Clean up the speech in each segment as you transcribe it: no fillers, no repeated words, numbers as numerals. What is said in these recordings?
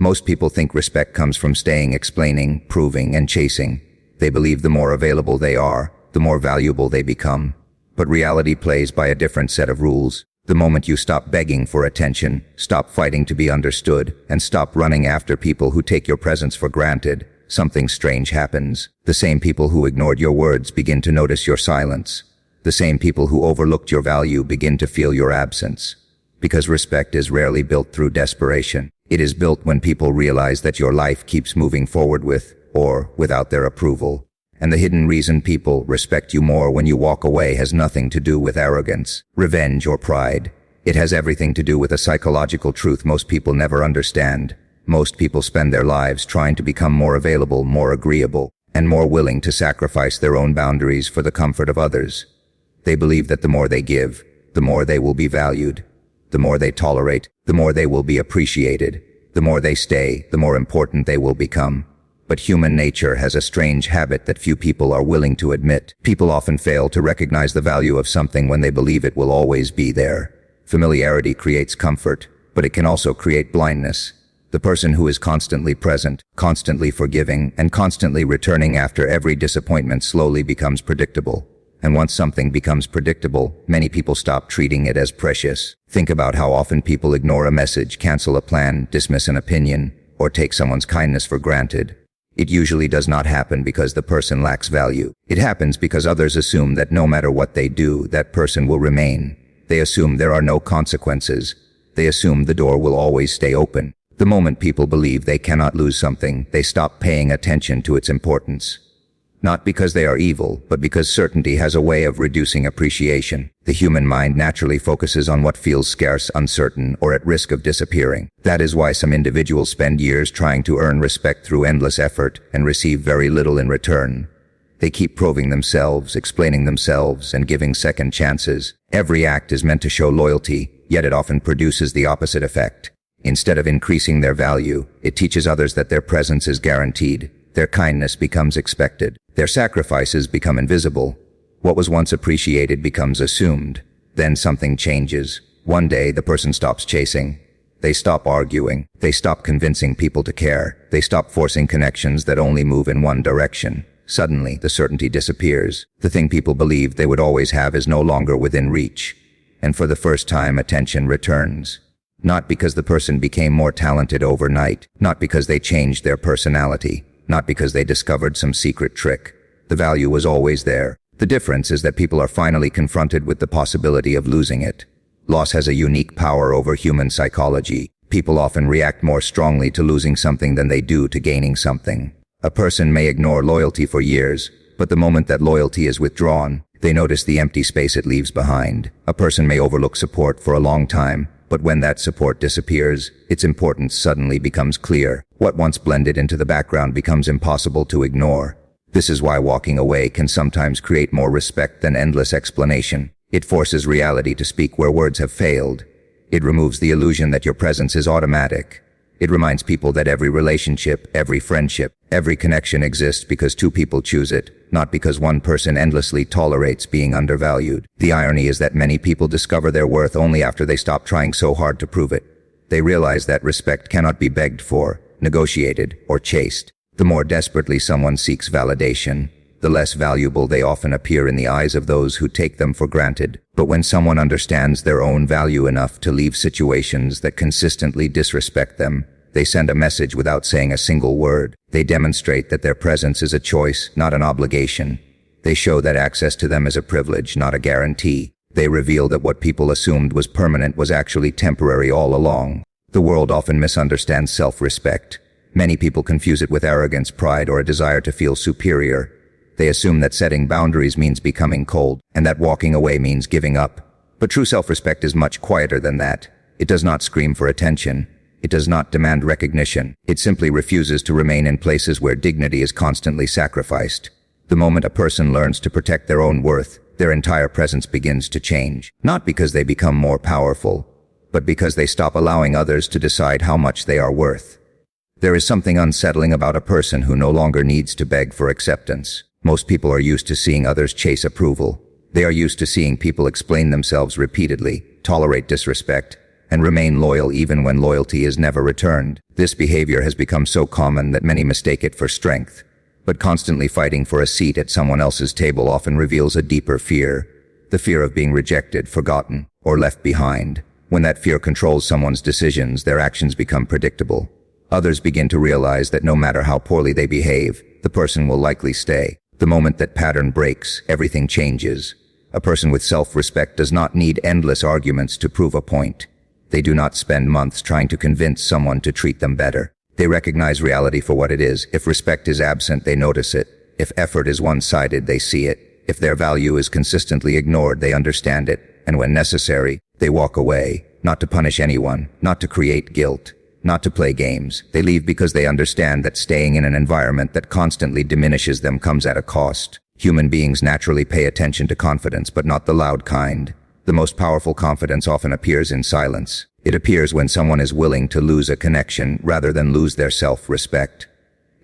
Most people think respect comes from staying, explaining, proving, and chasing. They believe the more available they are, the more valuable they become. But reality plays by a different set of rules. The moment you stop begging for attention, stop fighting to be understood, and stop running after people who take your presence for granted, something strange happens. The same people who ignored your words begin to notice your silence. The same people who overlooked your value begin to feel your absence. Because respect is rarely built through desperation. It is built when people realize that your life keeps moving forward with, or without their approval. And the hidden reason people respect you more when you walk away has nothing to do with arrogance, revenge, or pride. It has everything to do with a psychological truth most people never understand. Most people spend their lives trying to become more available, more agreeable, and more willing to sacrifice their own boundaries for the comfort of others. They believe that the more they give, the more they will be valued. The more they tolerate, the more they will be appreciated. The more they stay, the more important they will become. But human nature has a strange habit that few people are willing to admit. People often fail to recognize the value of something when they believe it will always be there. Familiarity creates comfort, but it can also create blindness. The person who is constantly present, constantly forgiving, and constantly returning after every disappointment slowly becomes predictable. And once something becomes predictable, many people stop treating it as precious. Think about how often people ignore a message, cancel a plan, dismiss an opinion, or take someone's kindness for granted. It usually does not happen because the person lacks value. It happens because others assume that no matter what they do, that person will remain. They assume there are no consequences. They assume the door will always stay open. The moment people believe they cannot lose something, they stop paying attention to its importance. Not because they are evil, but because certainty has a way of reducing appreciation. The human mind naturally focuses on what feels scarce, uncertain, or at risk of disappearing. That is why some individuals spend years trying to earn respect through endless effort and receive very little in return. They keep proving themselves, explaining themselves, and giving second chances. Every act is meant to show loyalty, yet it often produces the opposite effect. Instead of increasing their value, it teaches others that their presence is guaranteed. Their kindness becomes expected. Their sacrifices become invisible. What was once appreciated becomes assumed. Then something changes. One day, the person stops chasing. They stop arguing. They stop convincing people to care. They stop forcing connections that only move in one direction. Suddenly, the certainty disappears. The thing people believed they would always have is no longer within reach. And for the first time, attention returns. Not because the person became more talented overnight. Not because they changed their personality. Not because they discovered some secret trick. The value was always there. The difference is that people are finally confronted with the possibility of losing it. Loss has a unique power over human psychology. People often react more strongly to losing something than they do to gaining something. A person may ignore loyalty for years, but the moment that loyalty is withdrawn, they notice the empty space it leaves behind. A person may overlook support for a long time, but when that support disappears, its importance suddenly becomes clear. What once blended into the background becomes impossible to ignore. This is why walking away can sometimes create more respect than endless explanation. It forces reality to speak where words have failed. It removes the illusion that your presence is automatic. It reminds people that every relationship, every friendship, every connection exists because two people choose it, not because one person endlessly tolerates being undervalued. The irony is that many people discover their worth only after they stop trying so hard to prove it. They realize that respect cannot be begged for, negotiated, or chased. The more desperately someone seeks validation, the less valuable they often appear in the eyes of those who take them for granted. But when someone understands their own value enough to leave situations that consistently disrespect them, they send a message without saying a single word. They demonstrate that their presence is a choice, not an obligation. They show that access to them is a privilege, not a guarantee. They reveal that what people assumed was permanent was actually temporary all along. The world often misunderstands self-respect. Many people confuse it with arrogance, pride, or a desire to feel superior. They assume that setting boundaries means becoming cold, and that walking away means giving up. But true self-respect is much quieter than that. It does not scream for attention. It does not demand recognition. It simply refuses to remain in places where dignity is constantly sacrificed. The moment a person learns to protect their own worth, their entire presence begins to change. Not because they become more powerful, but because they stop allowing others to decide how much they are worth. There is something unsettling about a person who no longer needs to beg for acceptance. Most people are used to seeing others chase approval. They are used to seeing people explain themselves repeatedly, tolerate disrespect, and remain loyal even when loyalty is never returned. This behavior has become so common that many mistake it for strength. But constantly fighting for a seat at someone else's table often reveals a deeper fear, the fear of being rejected, forgotten, or left behind. When that fear controls someone's decisions, their actions become predictable. Others begin to realize that no matter how poorly they behave, the person will likely stay. The moment that pattern breaks, everything changes. A person with self-respect does not need endless arguments to prove a point. They do not spend months trying to convince someone to treat them better. They recognize reality for what it is. If respect is absent, they notice it. If effort is one-sided, they see it. If their value is consistently ignored, they understand it. And when necessary, they walk away, not to punish anyone, not to create guilt, not to play games. They leave because they understand that staying in an environment that constantly diminishes them comes at a cost. Human beings naturally pay attention to confidence, but not the loud kind. The most powerful confidence often appears in silence. It appears when someone is willing to lose a connection rather than lose their self-respect.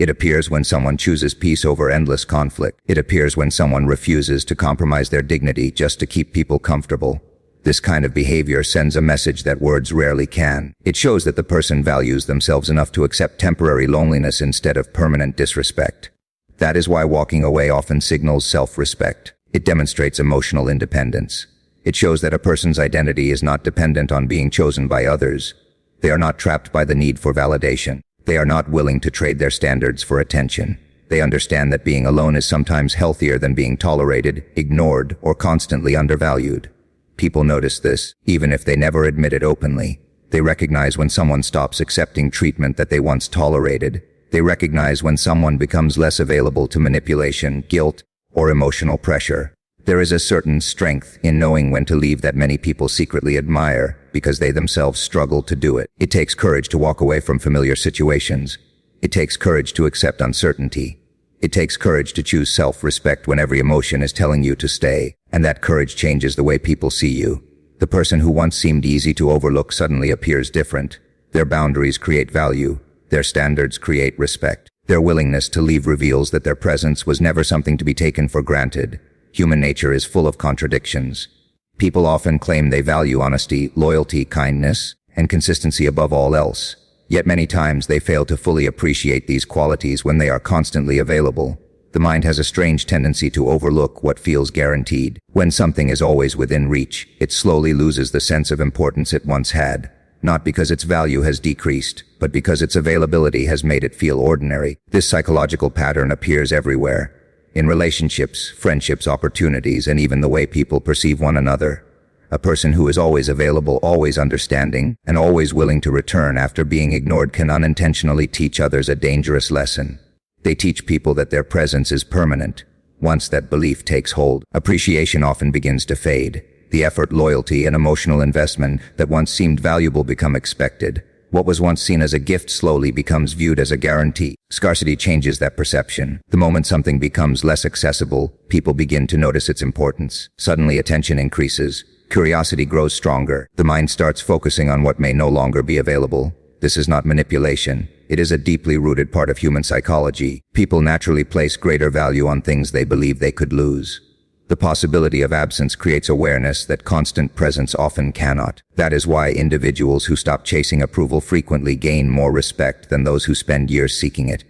It appears when someone chooses peace over endless conflict. It appears when someone refuses to compromise their dignity just to keep people comfortable. This kind of behavior sends a message that words rarely can. It shows that the person values themselves enough to accept temporary loneliness instead of permanent disrespect. That is why walking away often signals self-respect. It demonstrates emotional independence. It shows that a person's identity is not dependent on being chosen by others. They are not trapped by the need for validation. They are not willing to trade their standards for attention. They understand that being alone is sometimes healthier than being tolerated, ignored, or constantly undervalued. People notice this, even if they never admit it openly. They recognize when someone stops accepting treatment that they once tolerated. They recognize when someone becomes less available to manipulation, guilt, or emotional pressure. There is a certain strength in knowing when to leave that many people secretly admire because they themselves struggle to do it. It takes courage to walk away from familiar situations. It takes courage to accept uncertainty. It takes courage to choose self-respect when every emotion is telling you to stay, and that courage changes the way people see you. The person who once seemed easy to overlook suddenly appears different. Their boundaries create value. Their standards create respect. Their willingness to leave reveals that their presence was never something to be taken for granted. Human nature is full of contradictions. People often claim they value honesty, loyalty, kindness, and consistency above all else. Yet many times they fail to fully appreciate these qualities when they are constantly available. The mind has a strange tendency to overlook what feels guaranteed. When something is always within reach, it slowly loses the sense of importance it once had. Not because its value has decreased, but because its availability has made it feel ordinary. This psychological pattern appears everywhere. In relationships, friendships, opportunities, and even the way people perceive one another. A person who is always available, always understanding, and always willing to return after being ignored can unintentionally teach others a dangerous lesson. They teach people that their presence is permanent. Once that belief takes hold, appreciation often begins to fade. The effort, loyalty, and emotional investment that once seemed valuable become expected. What was once seen as a gift slowly becomes viewed as a guarantee. Scarcity changes that perception. The moment something becomes less accessible, people begin to notice its importance. Suddenly attention increases. Curiosity grows stronger. The mind starts focusing on what may no longer be available. This is not manipulation. It is a deeply rooted part of human psychology. People naturally place greater value on things they believe they could lose. The possibility of absence creates awareness that constant presence often cannot. That is why individuals who stop chasing approval frequently gain more respect than those who spend years seeking it.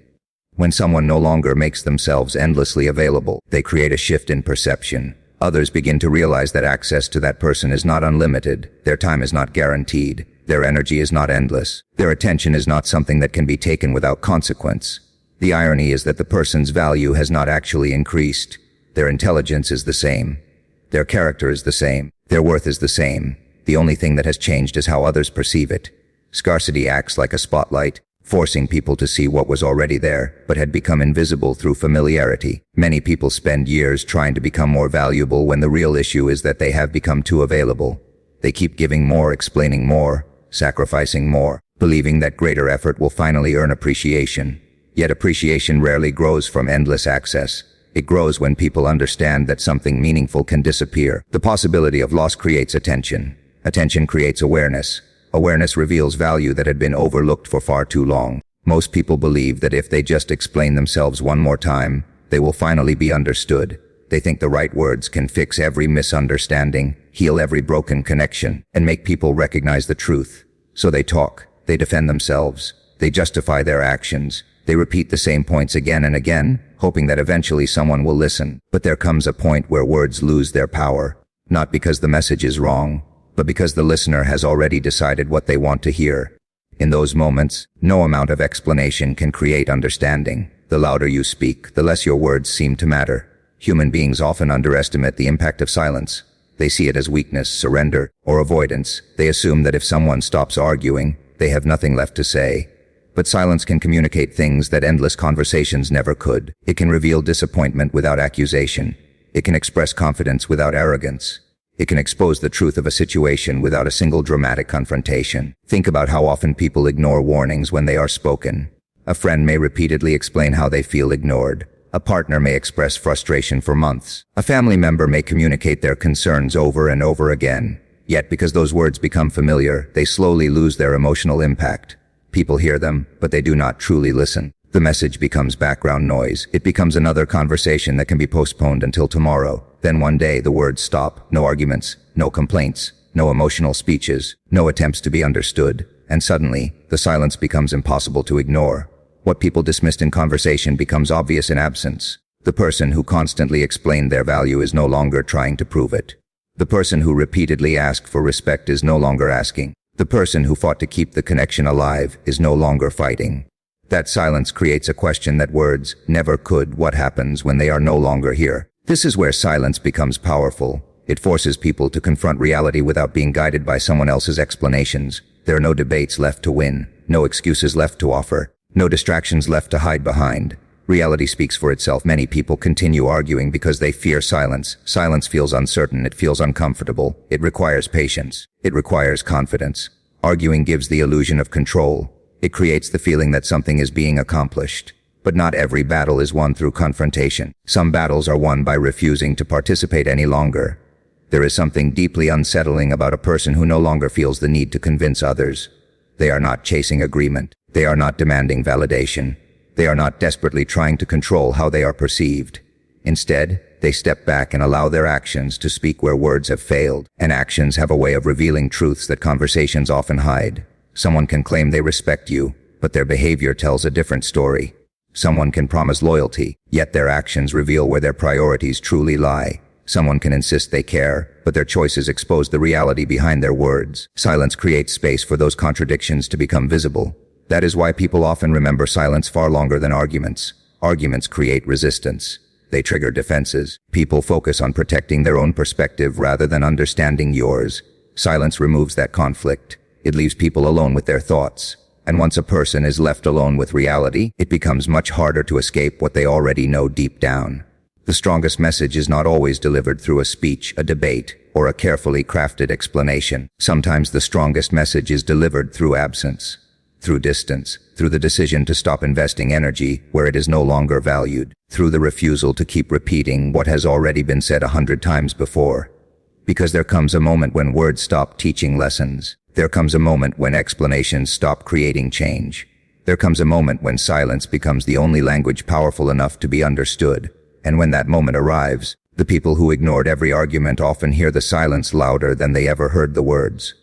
When someone no longer makes themselves endlessly available, they create a shift in perception. Others begin to realize that access to that person is not unlimited, their time is not guaranteed, their energy is not endless, their attention is not something that can be taken without consequence. The irony is that the person's value has not actually increased. Their intelligence is the same. Their character is the same. Their worth is the same. The only thing that has changed is how others perceive it. Scarcity acts like a spotlight, forcing people to see what was already there, but had become invisible through familiarity. Many people spend years trying to become more valuable when the real issue is that they have become too available. They keep giving more, explaining more, sacrificing more, believing that greater effort will finally earn appreciation. Yet appreciation rarely grows from endless access. It grows when people understand that something meaningful can disappear. The possibility of loss creates attention. Attention creates awareness. Awareness reveals value that had been overlooked for far too long. Most people believe that if they just explain themselves one more time, they will finally be understood. They think the right words can fix every misunderstanding, heal every broken connection, and make people recognize the truth. So they talk, they defend themselves, they justify their actions, they repeat the same points again and again, hoping that eventually someone will listen. But there comes a point where words lose their power, not because the message is wrong, but because the listener has already decided what they want to hear. In those moments, no amount of explanation can create understanding. The louder you speak, the less your words seem to matter. Human beings often underestimate the impact of silence. They see it as weakness, surrender, or avoidance. They assume that if someone stops arguing, they have nothing left to say. But silence can communicate things that endless conversations never could. It can reveal disappointment without accusation. It can express confidence without arrogance. It can expose the truth of a situation without a single dramatic confrontation. Think about how often people ignore warnings when they are spoken. A friend may repeatedly explain how they feel ignored. A partner may express frustration for months. A family member may communicate their concerns over and over again. Yet because those words become familiar, they slowly lose their emotional impact. People hear them, but they do not truly listen. The message becomes background noise. It becomes another conversation that can be postponed until tomorrow. Then one day the words stop. No arguments, no complaints, no emotional speeches, no attempts to be understood. And suddenly, the silence becomes impossible to ignore. What people dismissed in conversation becomes obvious in absence. The person who constantly explained their value is no longer trying to prove it. The person who repeatedly asked for respect is no longer asking. The person who fought to keep the connection alive is no longer fighting. That silence creates a question that words never could. What happens when they are no longer here? This is where silence becomes powerful. It forces people to confront reality without being guided by someone else's explanations. There are no debates left to win, no excuses left to offer, no distractions left to hide behind. Reality speaks for itself. Many people continue arguing because they fear silence. Silence feels uncertain. It feels uncomfortable. It requires patience. It requires confidence. Arguing gives the illusion of control. It creates the feeling that something is being accomplished. But not every battle is won through confrontation. Some battles are won by refusing to participate any longer. There is something deeply unsettling about a person who no longer feels the need to convince others. They are not chasing agreement. They are not demanding validation. They are not desperately trying to control how they are perceived. Instead, they step back and allow their actions to speak where words have failed. And actions have a way of revealing truths that conversations often hide. Someone can claim they respect you, but their behavior tells a different story. Someone can promise loyalty, yet their actions reveal where their priorities truly lie. Someone can insist they care, but their choices expose the reality behind their words. Silence creates space for those contradictions to become visible. That is why people often remember silence far longer than arguments. Arguments create resistance. They trigger defenses. People focus on protecting their own perspective rather than understanding yours. Silence removes that conflict. It leaves people alone with their thoughts. And once a person is left alone with reality, it becomes much harder to escape what they already know deep down. The strongest message is not always delivered through a speech, a debate, or a carefully crafted explanation. Sometimes the strongest message is delivered through absence, through distance, through the decision to stop investing energy where it is no longer valued, through the refusal to keep repeating what has already been said 100 times before. Because there comes a moment when words stop teaching lessons. There comes a moment when explanations stop creating change. There comes a moment when silence becomes the only language powerful enough to be understood. And when that moment arrives, the people who ignored every argument often hear the silence louder than they ever heard the words.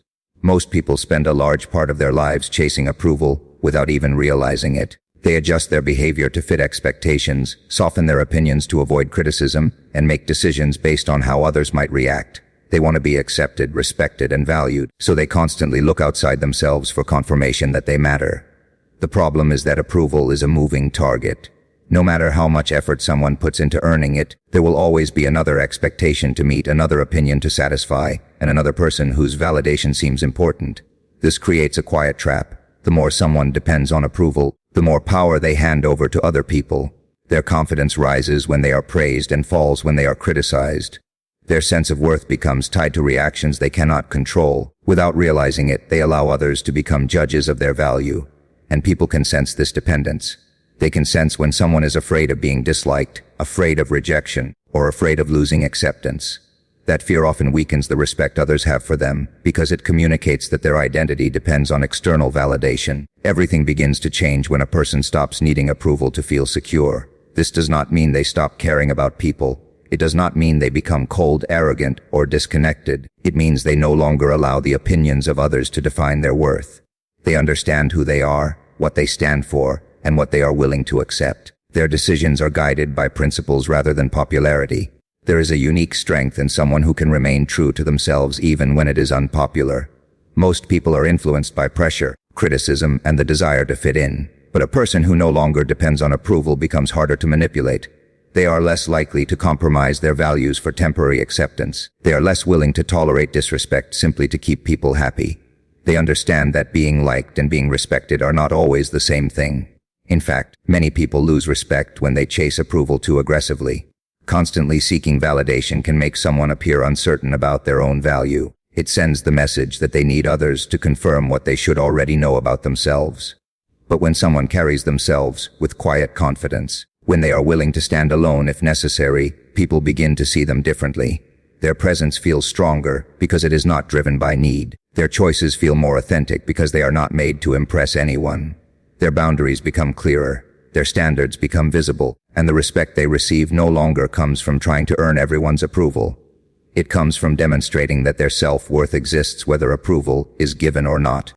Most people spend a large part of their lives chasing approval without even realizing it. They adjust their behavior to fit expectations, soften their opinions to avoid criticism, and make decisions based on how others might react. They want to be accepted, respected, and valued, so they constantly look outside themselves for confirmation that they matter. The problem is that approval is a moving target. No matter how much effort someone puts into earning it, there will always be another expectation to meet, another opinion to satisfy, and another person whose validation seems important. This creates a quiet trap. The more someone depends on approval, the more power they hand over to other people. Their confidence rises when they are praised and falls when they are criticized. Their sense of worth becomes tied to reactions they cannot control. Without realizing it, they allow others to become judges of their value. And people can sense this dependence. They can sense when someone is afraid of being disliked, afraid of rejection, or afraid of losing acceptance. That fear often weakens the respect others have for them, because it communicates that their identity depends on external validation. Everything begins to change when a person stops needing approval to feel secure. This does not mean they stop caring about people. It does not mean they become cold, arrogant, or disconnected. It means they no longer allow the opinions of others to define their worth. They understand who they are, what they stand for, and what they are willing to accept. Their decisions are guided by principles rather than popularity. There is a unique strength in someone who can remain true to themselves even when it is unpopular. Most people are influenced by pressure, criticism, and the desire to fit in. But a person who no longer depends on approval becomes harder to manipulate. They are less likely to compromise their values for temporary acceptance. They are less willing to tolerate disrespect simply to keep people happy. They understand that being liked and being respected are not always the same thing. In fact, many people lose respect when they chase approval too aggressively. Constantly seeking validation can make someone appear uncertain about their own value. It sends the message that they need others to confirm what they should already know about themselves. But when someone carries themselves with quiet confidence, when they are willing to stand alone if necessary, people begin to see them differently. Their presence feels stronger because it is not driven by need. Their choices feel more authentic because they are not made to impress anyone. Their boundaries become clearer, their standards become visible, and the respect they receive no longer comes from trying to earn everyone's approval. It comes from demonstrating that their self-worth exists whether approval is given or not.